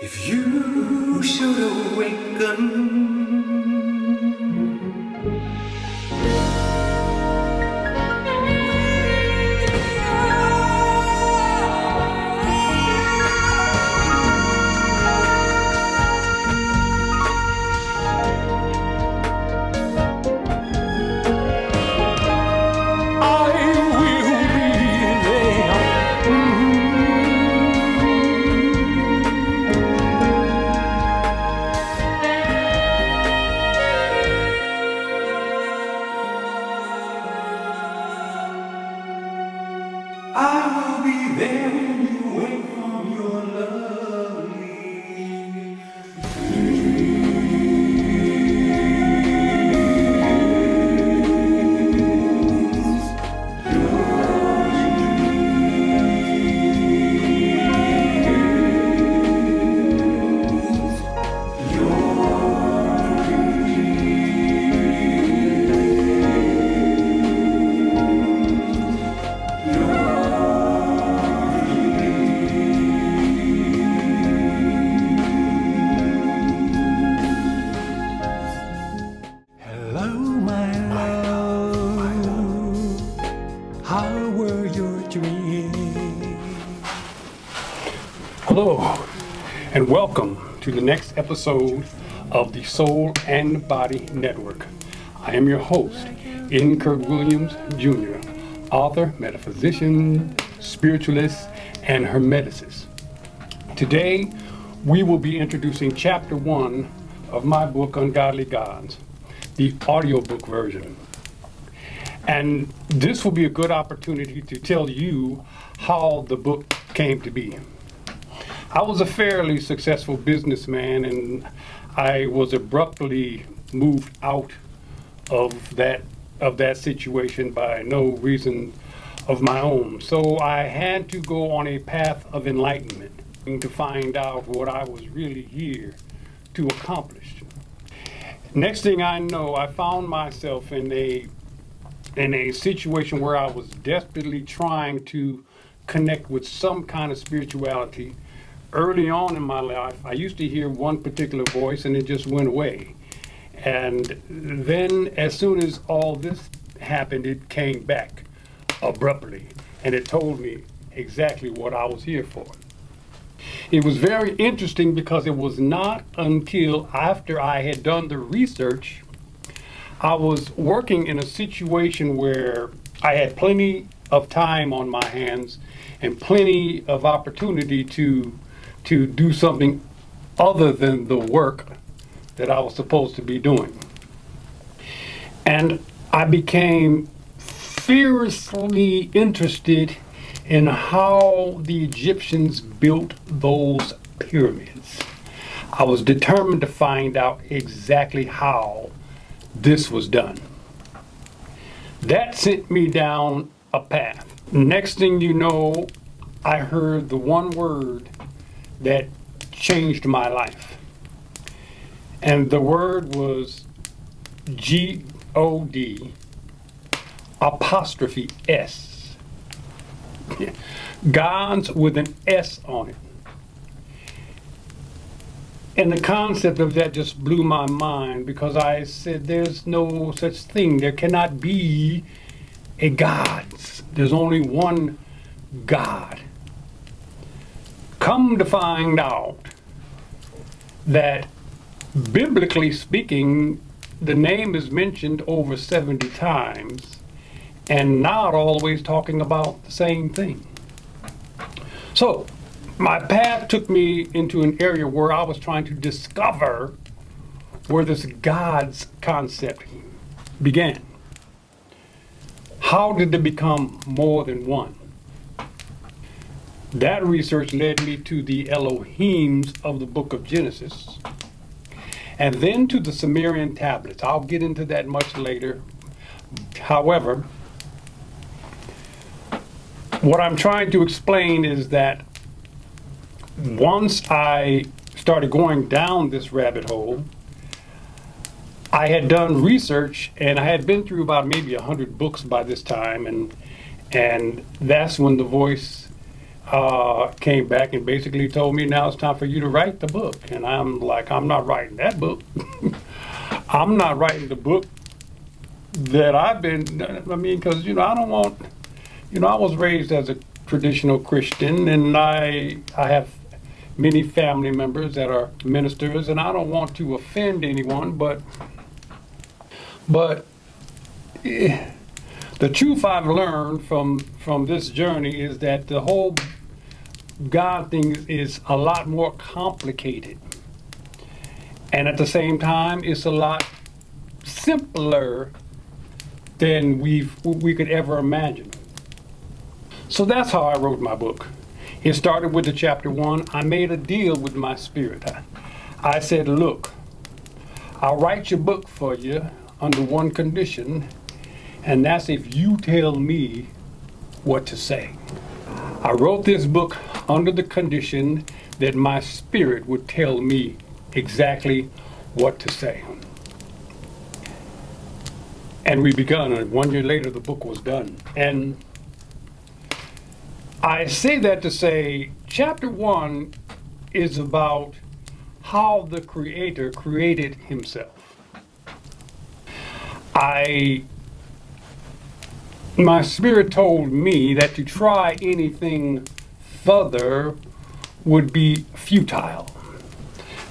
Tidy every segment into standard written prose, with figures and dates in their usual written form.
If you should awaken, I will be there when you wake from your lovely Hello, my love. How were your dreams? Hello, and welcome to the next episode of the Soul and Body Network. I am your host, CURT WILLIAMS, Jr., author, metaphysician, spiritualist, and hermeticist. Today, we will be introducing Chapter 1 of my book, Ungodly Gods, the audiobook version. And this will be a good opportunity to tell you how the book came to be. I was a fairly successful businessman, and I was abruptly moved out of that situation by no reason of my own. So I had to go on a path of enlightenment to find out what I was really here to accomplish. Next thing I know, I found myself in a situation where I was desperately trying to connect with some kind of spirituality. Early on in my life, I used to hear one particular voice and it just went away. And then as soon as all this happened, it came back abruptly and it told me exactly what I was here for. It was very interesting because it was not until after I had done the research, I was working in a situation where I had plenty of time on my hands and plenty of opportunity to do something other than the work that I was supposed to be doing. And I became fiercely interested in how the Egyptians built those pyramids. I was determined to find out exactly how this was done. That sent me down a path. Next thing you know, I heard the one word that changed my life. And the word was G-O-D apostrophe S. Gods with an S on it. And the concept of that just blew my mind because I said there's no such thing. There cannot be a gods. There's only one God. Come to find out that biblically speaking, the name is mentioned over 70 times and not always talking about the same thing. So my path took me into an area where I was trying to discover where this God's concept began. How did it become more than one? That research led me to the Elohims of the book of Genesis, and then to the Sumerian tablets. I'll get into that much later. However, what I'm trying to explain is that once I started going down this rabbit hole, I had done research and I had been through about maybe 100 books by this time, and that's when the voice came back and basically told me now it's time for you to write the book. And I'm like, I'm not writing that book. I'm not writing the book that I've been, I mean, because, I don't want, I was raised as a traditional Christian, and I have many family members that are ministers, and I don't want to offend anyone, but the truth I've learned from this journey is that the whole God thing is a lot more complicated. And at the same time, it's a lot simpler than we could ever imagine. So that's how I wrote my book. It started with the chapter 1. I made a deal with my spirit. I said, look, I'll write your book for you under one condition, and that's if you tell me what to say. I wrote this book under the condition that my spirit would tell me exactly what to say. And we begun, and 1 year later the book was done. And I say that to say, chapter 1 is about how the Creator created himself. My spirit told me that to try anything further would be futile.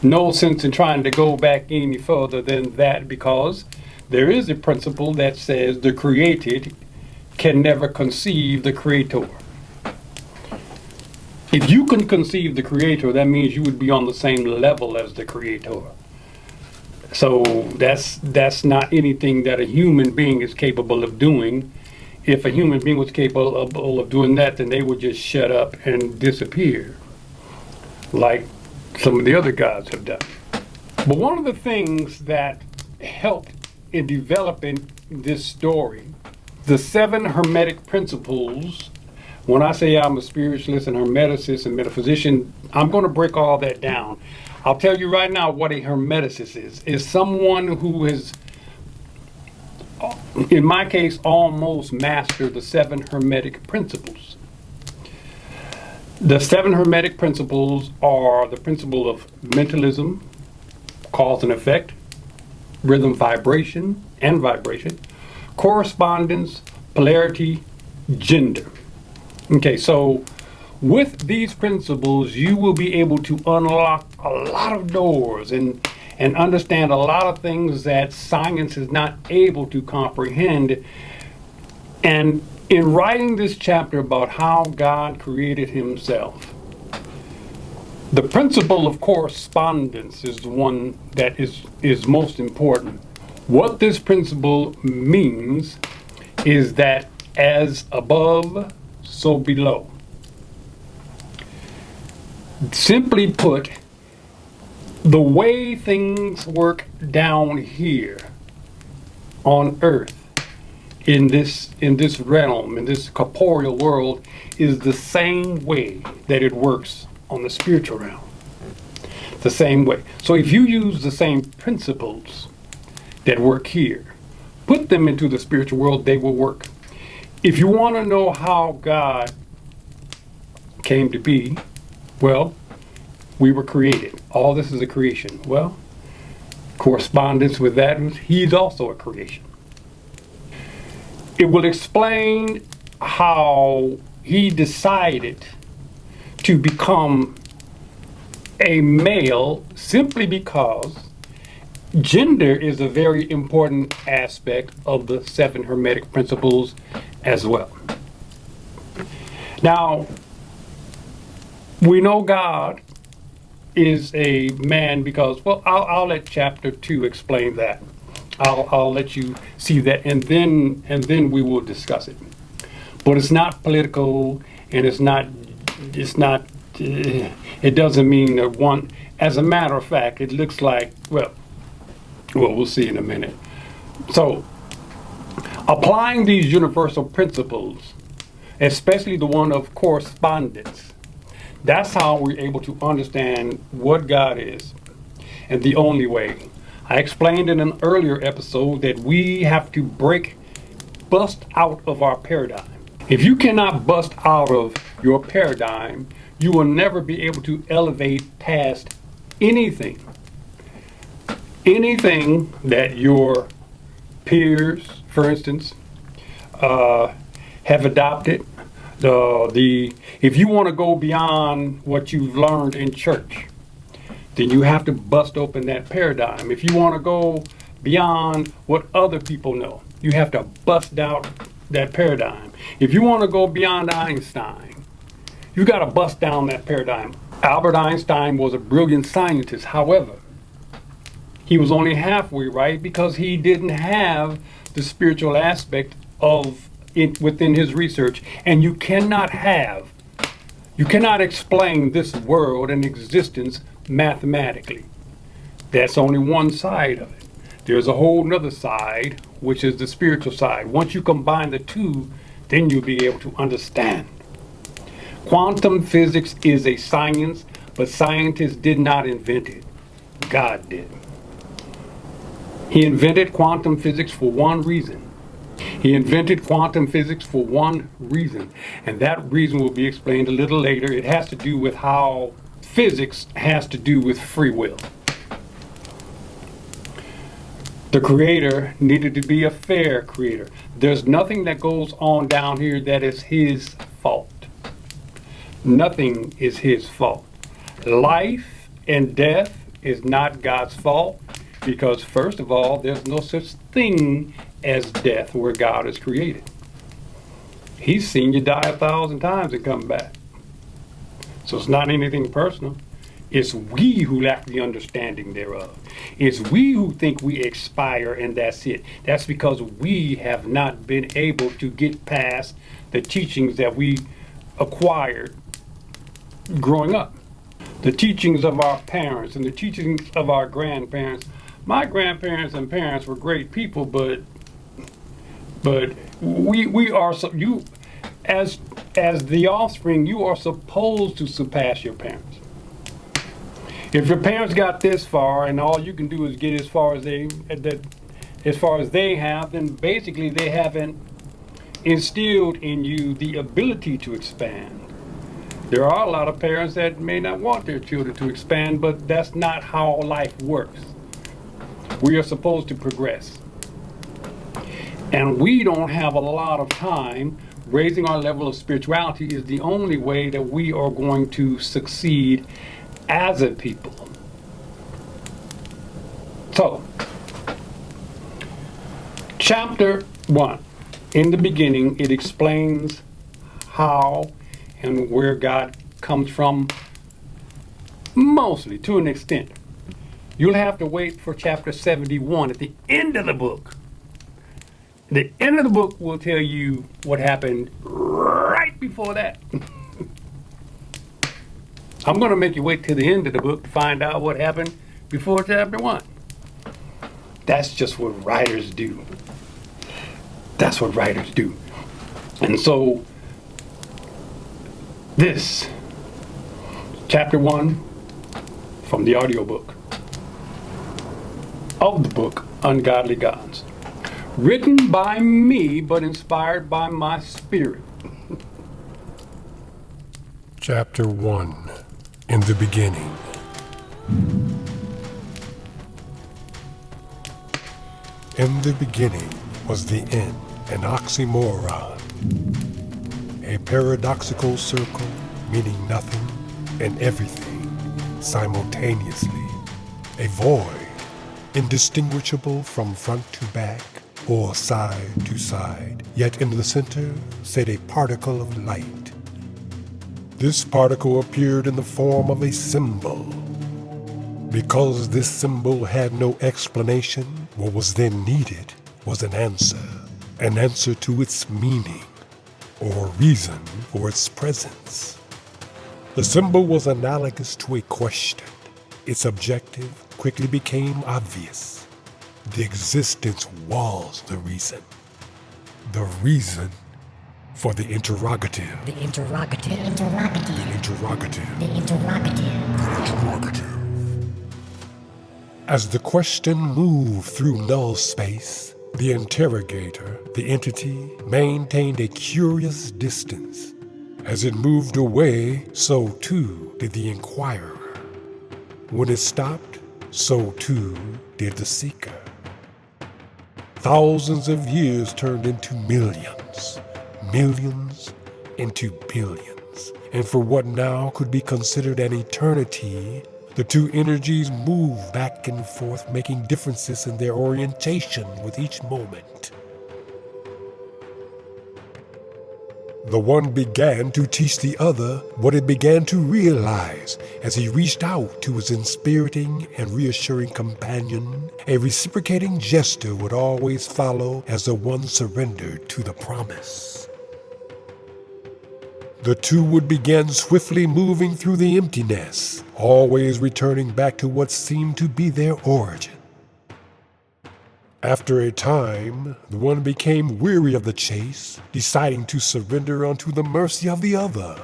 No sense in trying to go back any further than that, because there is a principle that says the created can never conceive the Creator. If you can conceive the Creator, that means you would be on the same level as the Creator. So that's not anything that a human being is capable of doing. If a human being was capable of doing that, then they would just shut up and disappear, like some of the other gods have done. But one of the things that helped in developing this story, the 7 Hermetic principles. When I say I'm a spiritualist and hermeticist and metaphysician, I'm going to break all that down. I'll tell you right now what a hermeticist is. Is someone who has, in my case, almost mastered the 7 Hermetic principles. The 7 Hermetic principles are the principle of mentalism, cause and effect, rhythm, vibration, correspondence, polarity, gender. Okay, so with these principles, you will be able to unlock a lot of doors and understand a lot of things that science is not able to comprehend. And in writing this chapter about how God created himself, the principle of correspondence is the one that is most important. What this principle means is that as above, so below. Simply put, the way things work down here on earth, in this realm, in this corporeal world, is the same way that it works on the spiritual realm. The same way. So if you use the same principles that work here, put them into the spiritual world, they will work. If you want to know how God came to be, well, we were created. All this is a creation. Well, correspondence with that was he's also a creation. It will explain how he decided to become a male simply because gender is a very important aspect of the 7 Hermetic principles as well. Now, we know God is a man because, well, I'll let chapter 2 explain that. I'll let you see that, and then we will discuss it. But it's not political, and it's not. It doesn't mean that one. As a matter of fact, it looks like well, we'll see in a minute. So, applying these universal principles, especially the one of correspondence, that's how we're able to understand what God is, and the only way. I explained in an earlier episode that we have to bust out of our paradigm. If you cannot bust out of your paradigm, you will never be able to elevate past anything. Anything that your peers, for instance, have adopted. If you want to go beyond what you've learned in church, then you have to bust open that paradigm. If you want to go beyond what other people know, you have to bust out that paradigm. If you want to go beyond Einstein, you got to bust down that paradigm. Albert Einstein was a brilliant scientist. However, he was only halfway right because he didn't have the spiritual aspect of it within his research. And you cannot explain this world and existence mathematically. That's only one side of it. There's a whole nother side, which is the spiritual side. Once you combine the two, then you'll be able to understand. Quantum physics is a science, but scientists did not invent it. God did. He invented quantum physics for one reason. He invented quantum physics for one reason, and that reason will be explained a little later. It has to do with how physics has to do with free will. The creator needed to be a fair creator. There's nothing that goes on down here that is his fault. Nothing is his fault. Life and death is not God's fault because, first of all, there's no such thing as death where God is created. He's seen you die 1,000 times and come back. So it's not anything personal. It's we who lack the understanding thereof. It's we who think we expire and that's it. That's because we have not been able to get past the teachings that we acquired growing up. The teachings of our parents and the teachings of our grandparents. My grandparents and parents were great people, but we are so you as the offspring, you are supposed to surpass your parents. If your parents got this far and all you can do is get as far as they have, then basically they haven't instilled in you the ability to expand. There are a lot of parents that may not want their children to expand, but that's not how life works. We are supposed to progress. And we don't have a lot of time. Raising our level of spirituality is the only way that we are going to succeed as a people. So, chapter 1. In the beginning, it explains how and where God comes from, mostly, to an extent. You'll have to wait for chapter 71 at the end of the book. The end of the book will tell you what happened right before that. I'm going to make you wait till the end of the book to find out what happened before chapter 1. That's just what writers do. That's what writers do. And so, this, chapter 1 from the audiobook of the book Ungodly Gods. Written by me, but inspired by my spirit. Chapter 1. In the beginning. In the beginning was the end, an oxymoron, a paradoxical circle meaning nothing and everything simultaneously, a void indistinguishable from front to back or side to side, yet in the center sat a particle of light. This particle appeared in the form of a symbol. Because this symbol had no explanation, what was then needed was an answer to its meaning, or reason for its presence. The symbol was analogous to a question. Its objective quickly became obvious. The existence was the reason. The reason for the interrogative. The interrogative. The interrogative. The interrogative. As the question moved through null space, the interrogator, the entity, maintained a curious distance. As it moved away, so too did the inquirer. When it stopped, so too did the seeker. Thousands of years turned into millions, millions into billions. And for what now could be considered an eternity, the two energies moved back and forth, making differences in their orientation with each moment. The one began to teach the other what it began to realize as he reached out to his inspiriting and reassuring companion. A reciprocating gesture would always follow as the one surrendered to the promise. The two would begin swiftly moving through the emptiness, always returning back to what seemed to be their origin. After a time, the one became weary of the chase, deciding to surrender unto the mercy of the other.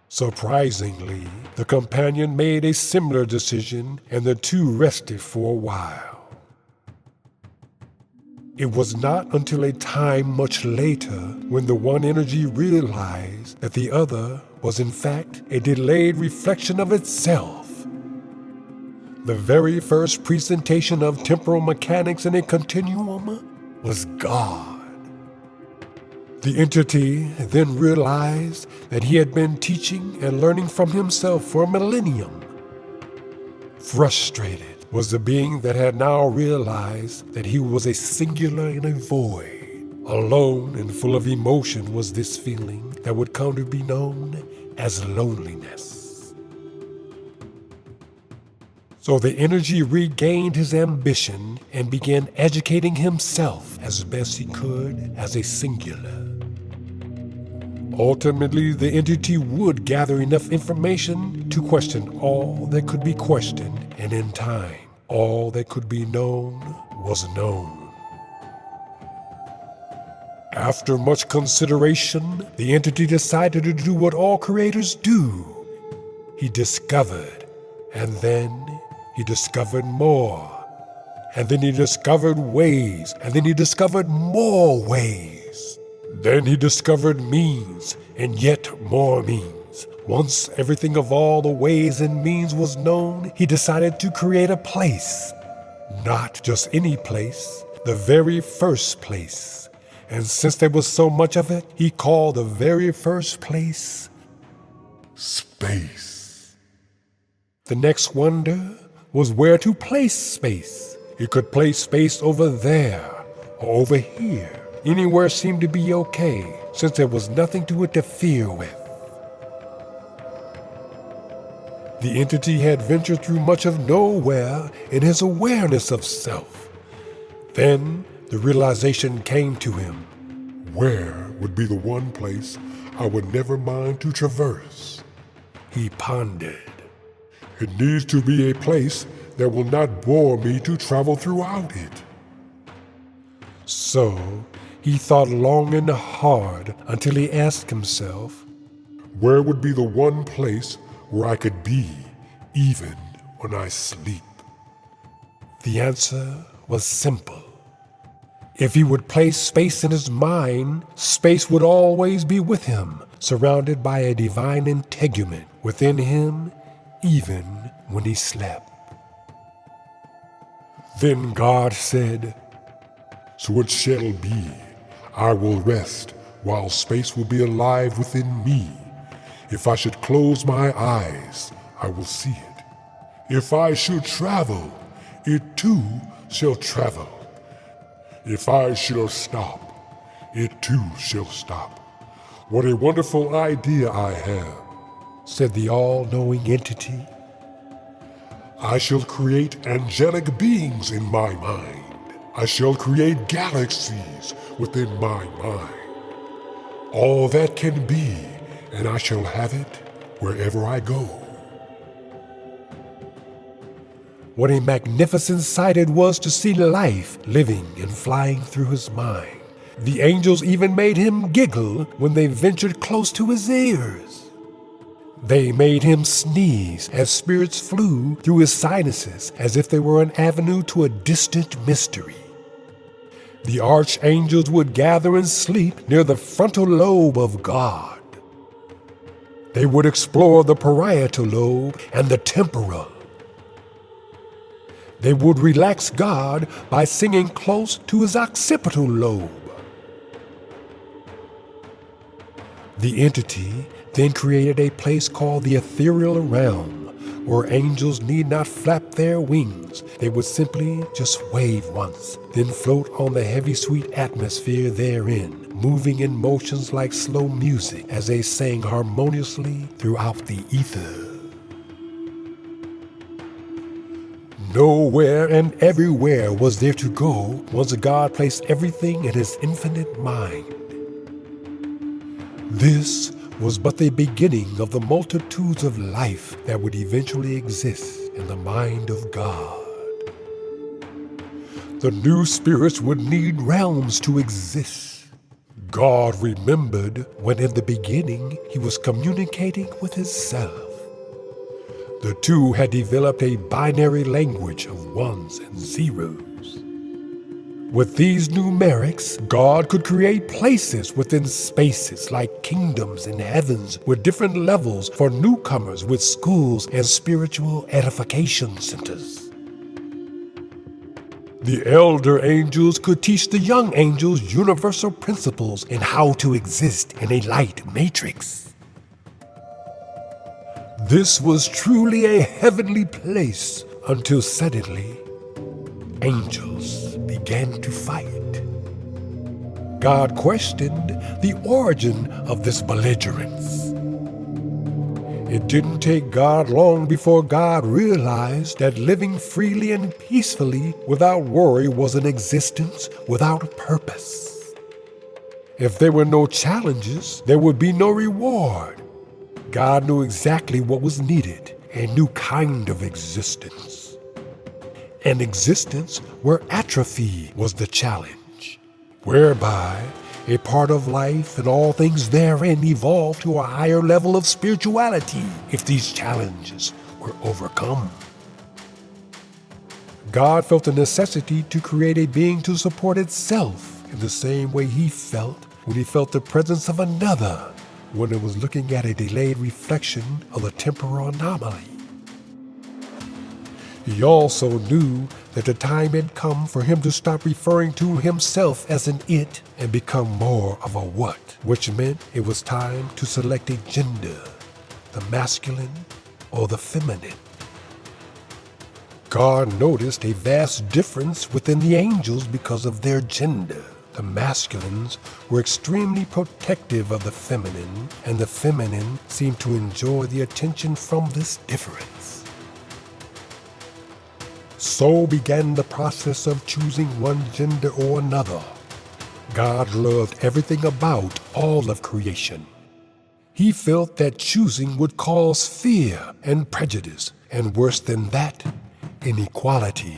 Surprisingly, the companion made a similar decision, and the two rested for a while. It was not until a time much later when the one energy realized that the other was in fact a delayed reflection of itself. The very first presentation of temporal mechanics in a continuum was God. The entity then realized that he had been teaching and learning from himself for a millennium. Frustrated was the being that had now realized that he was a singular in a void. Alone and full of emotion was this feeling that would come to be known as loneliness. So the energy regained his ambition and began educating himself as best he could as a singular. Ultimately, the entity would gather enough information to question all that could be questioned, and in time, all that could be known was known. After much consideration, the entity decided to do what all creators do. He discovered, and then he discovered more, and then he discovered ways, and then he discovered more ways. Then he discovered means, and yet more means. Once everything of all the ways and means was known, he decided to create a place. Not just any place, the very first place. And since there was so much of it, he called the very first place space. The next wonder was where to place space. It could place space over there or over here. Anywhere seemed to be okay, since there was nothing to interfere with. The entity had ventured through much of nowhere in his awareness of self. Then the realization came to him. Where would be the one place I would never mind to traverse? He pondered. It needs to be a place that will not bore me to travel throughout it. So he thought long and hard until he asked himself, where would be the one place where I could be even when I sleep? The answer was simple. If he would place space in his mind, space would always be with him, surrounded by a divine integument within him, even when he slept. Then God said, so it shall be. I will rest while space will be alive within me. If I should close my eyes, I will see it. If I should travel, it too shall travel. If I shall stop, it too shall stop. What a wonderful idea I have, said the all-knowing entity. I shall create angelic beings in my mind. I shall create galaxies within my mind. All that can be, and I shall have it wherever I go. What a magnificent sight it was to see life living and flying through his mind. The angels even made him giggle when they ventured close to his ears. They made him sneeze as spirits flew through his sinuses as if they were an avenue to a distant mystery. The archangels would gather and sleep near the frontal lobe of God. They would explore the parietal lobe and the temporal. They would relax God by singing close to his occipital lobe. The entity then created a place called the ethereal realm, where angels need not flap their wings. They would simply just wave once, then float on the heavy sweet atmosphere therein, moving in motions like slow music as they sang harmoniously throughout the ether. Nowhere and everywhere was there to go once God placed everything in his infinite mind. This was but the beginning of the multitudes of life that would eventually exist in the mind of God. The new spirits would need realms to exist. God remembered when in the beginning he was communicating with himself. The two had developed a binary language of ones and zeros. With these numerics, God could create places within spaces like kingdoms and heavens with different levels for newcomers with schools and spiritual edification centers. The elder angels could teach the young angels universal principles and how to exist in a light matrix. This was truly a heavenly place until suddenly, angels began to fight. God questioned the origin of this belligerence. It didn't take God long before God realized that living freely and peacefully without worry was an existence without purpose. If there were no challenges, there would be no reward. God knew exactly what was needed, a new kind of existence. An existence where atrophy was the challenge, whereby a part of life and all things therein evolved to a higher level of spirituality if these challenges were overcome. God felt the necessity to create a being to support itself in the same way he felt when he felt the presence of another when it was looking at a delayed reflection of the temporal anomaly. He also knew that the time had come for him to stop referring to himself as an it and become more of a what, which meant it was time to select a gender, the masculine or the feminine. God noticed a vast difference within the angels because of their gender. The masculines were extremely protective of the feminine, and the feminine seemed to enjoy the attention from this difference. So began the process of choosing one gender or another. God loved everything about all of creation. He felt that choosing would cause fear and prejudice, and worse than that, inequality.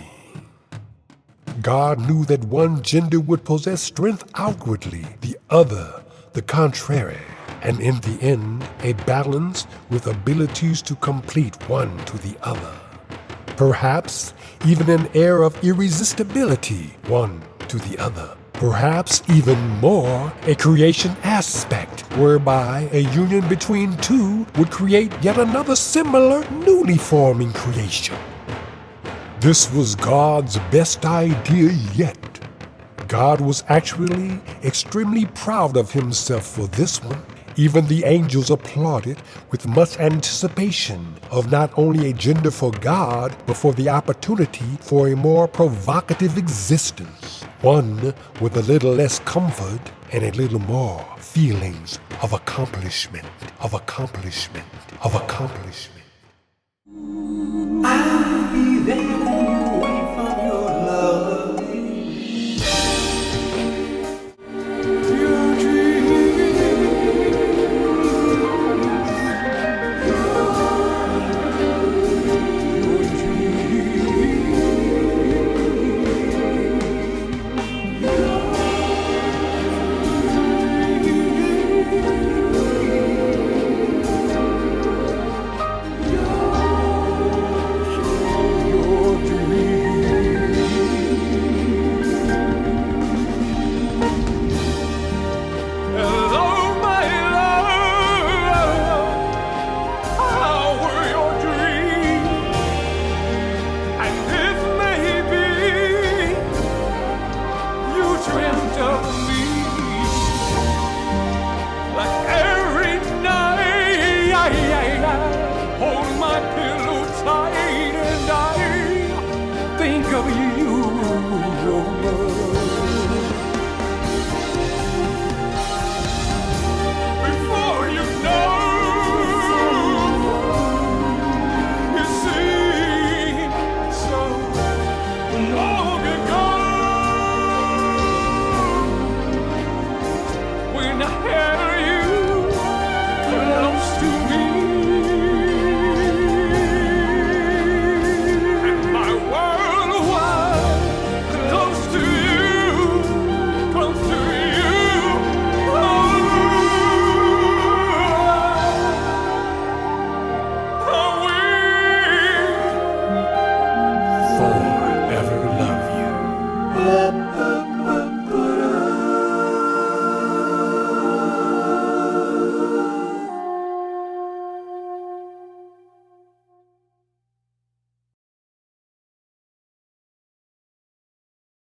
God knew that one gender would possess strength outwardly, the other the contrary, and in the end, a balance with abilities to complete one to the other. Perhaps even an air of irresistibility, one to the other. Perhaps even more, a creation aspect, whereby a union between two would create yet another similar, newly forming creation. This was God's best idea yet. God was actually extremely proud of himself for this one. Even the angels applauded with much anticipation of not only a gender for God, but for the opportunity for a more provocative existence, one with a little less comfort and a little more feelings of accomplishment, of accomplishment, of accomplishment.